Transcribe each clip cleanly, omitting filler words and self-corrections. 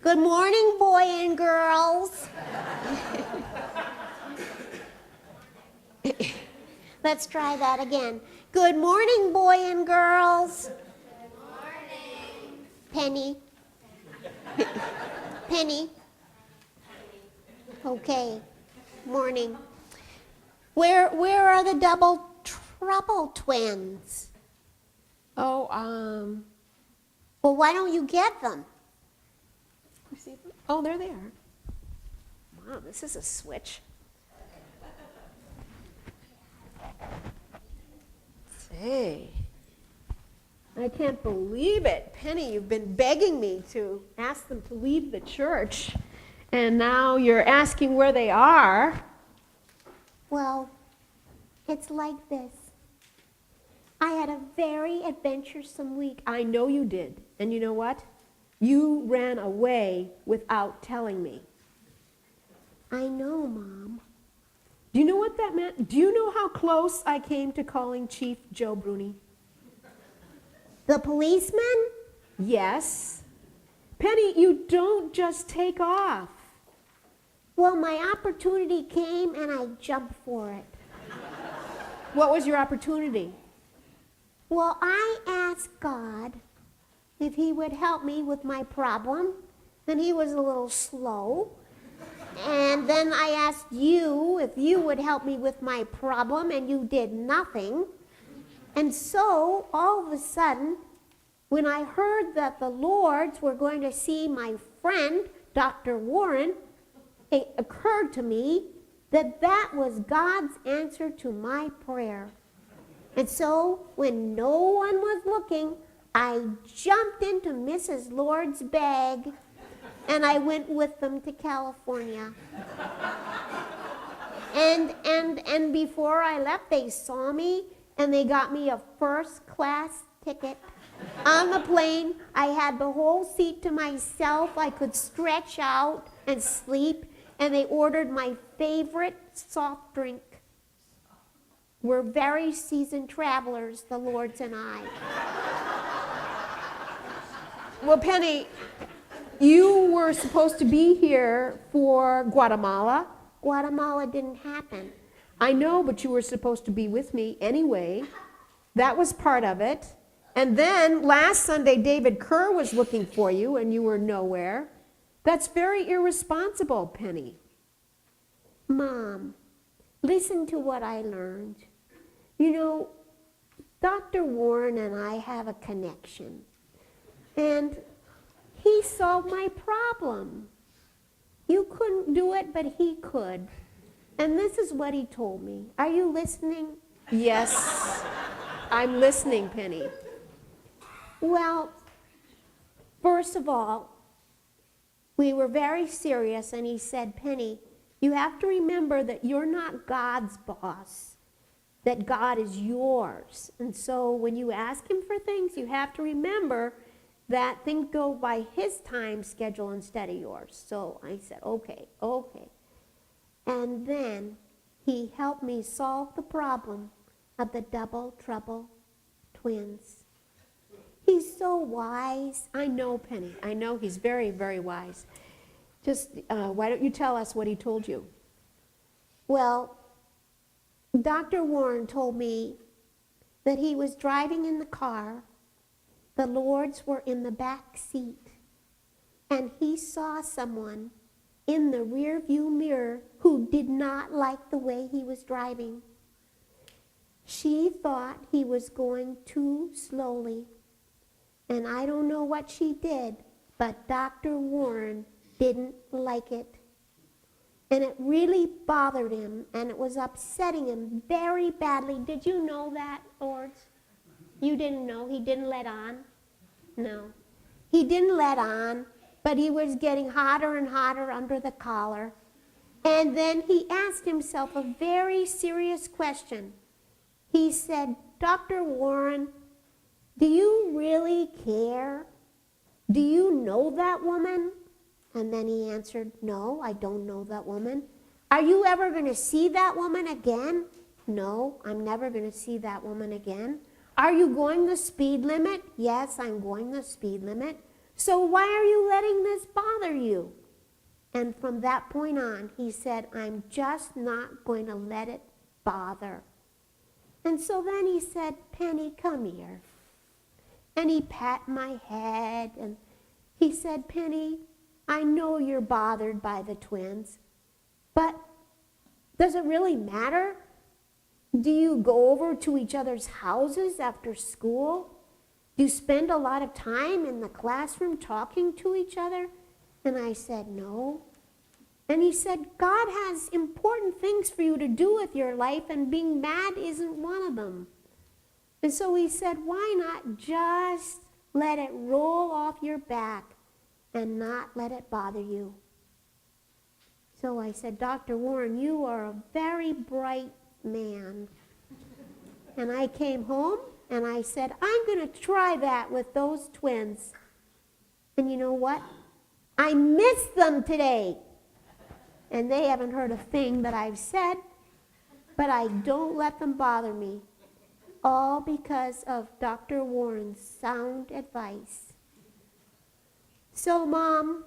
Good morning, boy and girls. Let's try that again. Good morning, boy and girls. Good morning. Penny. Penny. Okay. Morning. Where are the double trouble twins? Oh, well, why don't you get them? Oh, they're there. Wow, this is a switch. Say, I can't believe it. Penny, you've been begging me to ask them to leave the church, and now you're asking where they are. Well, it's like this. I had a very adventuresome week. I know you did. And you know what? You ran away without telling me. I know, Mom. Do you know what that meant? Do you know how close I came to calling Chief Joe Bruni? The policeman? Yes. Penny, you don't just take off. Well, my opportunity came and I jumped for it. What was your opportunity? Well, I asked God if he would help me with my problem, and he was a little slow. And then I asked you if you would help me with my problem, and you did nothing. And so, all of a sudden, when I heard that the Lords were going to see my friend, Dr. Warren, it occurred to me that that was God's answer to my prayer. And so, when no one was looking, I jumped into Mrs. Lord's bag, and I went with them to California. And before I left, they saw me, and they got me a first-class ticket. On the plane, I had the whole seat to myself. I could stretch out and sleep, and they ordered my favorite soft drink. We're very seasoned travelers, the Lords and I. Well, Penny, you were supposed to be here for Guatemala. Guatemala didn't happen. I know, but you were supposed to be with me anyway. That was part of it. And then last Sunday, David Kerr was looking for you, and you were nowhere. That's very irresponsible, Penny. Mom, listen to what I learned. You know, Dr. Warren and I have a connection. And he solved my problem. You couldn't do it, but he could. And this is what he told me. Are you listening? Yes, I'm listening, Penny. Well, first of all, we were very serious, and he said, Penny, you have to remember that you're not God's boss, that God is yours. And so when you ask him for things, you have to remember that things go by his time schedule instead of yours. So I said, okay. And then he helped me solve the problem of the double trouble twins. He's so wise. I know, Penny. I know he's very, very wise. Just, why don't you tell us what he told you? Well, Dr. Warren told me that he was driving in the car. The Lords were in the back seat, and he saw someone in the rear view mirror who did not like the way he was driving. She thought he was going too slowly, and I don't know what she did, but Dr. Warren didn't like it. And it really bothered him, and it was upsetting him very badly. Did you know that, Lords? You didn't know? He didn't let on? No. He didn't let on, but he was getting hotter and hotter under the collar. And then he asked himself a very serious question. He said, Dr. Warren, do you really care? Do you know that woman? And then he answered, no, I don't know that woman. Are you ever going to see that woman again? No, I'm never going to see that woman again. Are you going the speed limit? Yes, I'm going the speed limit. So why are you letting this bother you? And from that point on, he said, I'm just not going to let it bother. And so then he said, Penny, come here. And he pat my head, and he said, Penny, I know you're bothered by the twins, but does it really matter? Do you go over to each other's houses after school? Do you spend a lot of time in the classroom talking to each other? And I said, no. And he said, God has important things for you to do with your life, and being mad isn't one of them. And so he said, why not just let it roll off your back and not let it bother you? So I said, Dr. Warren, you are a very bright man. And I came home and I said, I'm going to try that with those twins. And you know what? I miss them today. And they haven't heard a thing that I've said, but I don't let them bother me. All because of Dr. Warren's sound advice. So, Mom,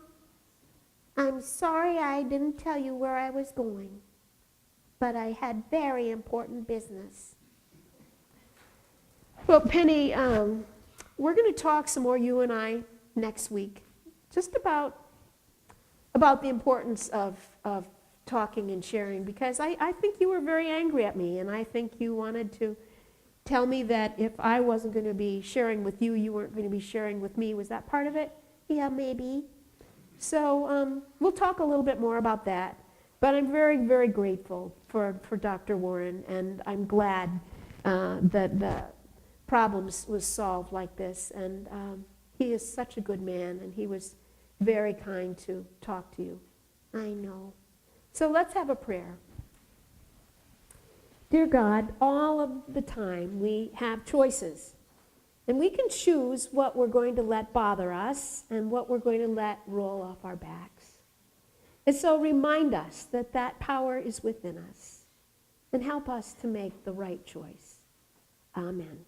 I'm sorry I didn't tell you where I was going, but I had very important business. Well, Penny, we're going to talk some more, you and I, next week, just about the importance of talking and sharing, because I think you were very angry at me, and I think you wanted to tell me that if I wasn't going to be sharing with you, you weren't going to be sharing with me. Was that part of it? Yeah, maybe. So we'll talk a little bit more about that. But I'm very, very grateful for Dr. Warren, and I'm glad that the problems was solved like this. And he is such a good man, and he was very kind to talk to you. I know. So let's have a prayer. Dear God, all of the time we have choices. And we can choose what we're going to let bother us and what we're going to let roll off our backs. And so remind us that that power is within us. And help us to make the right choice. Amen.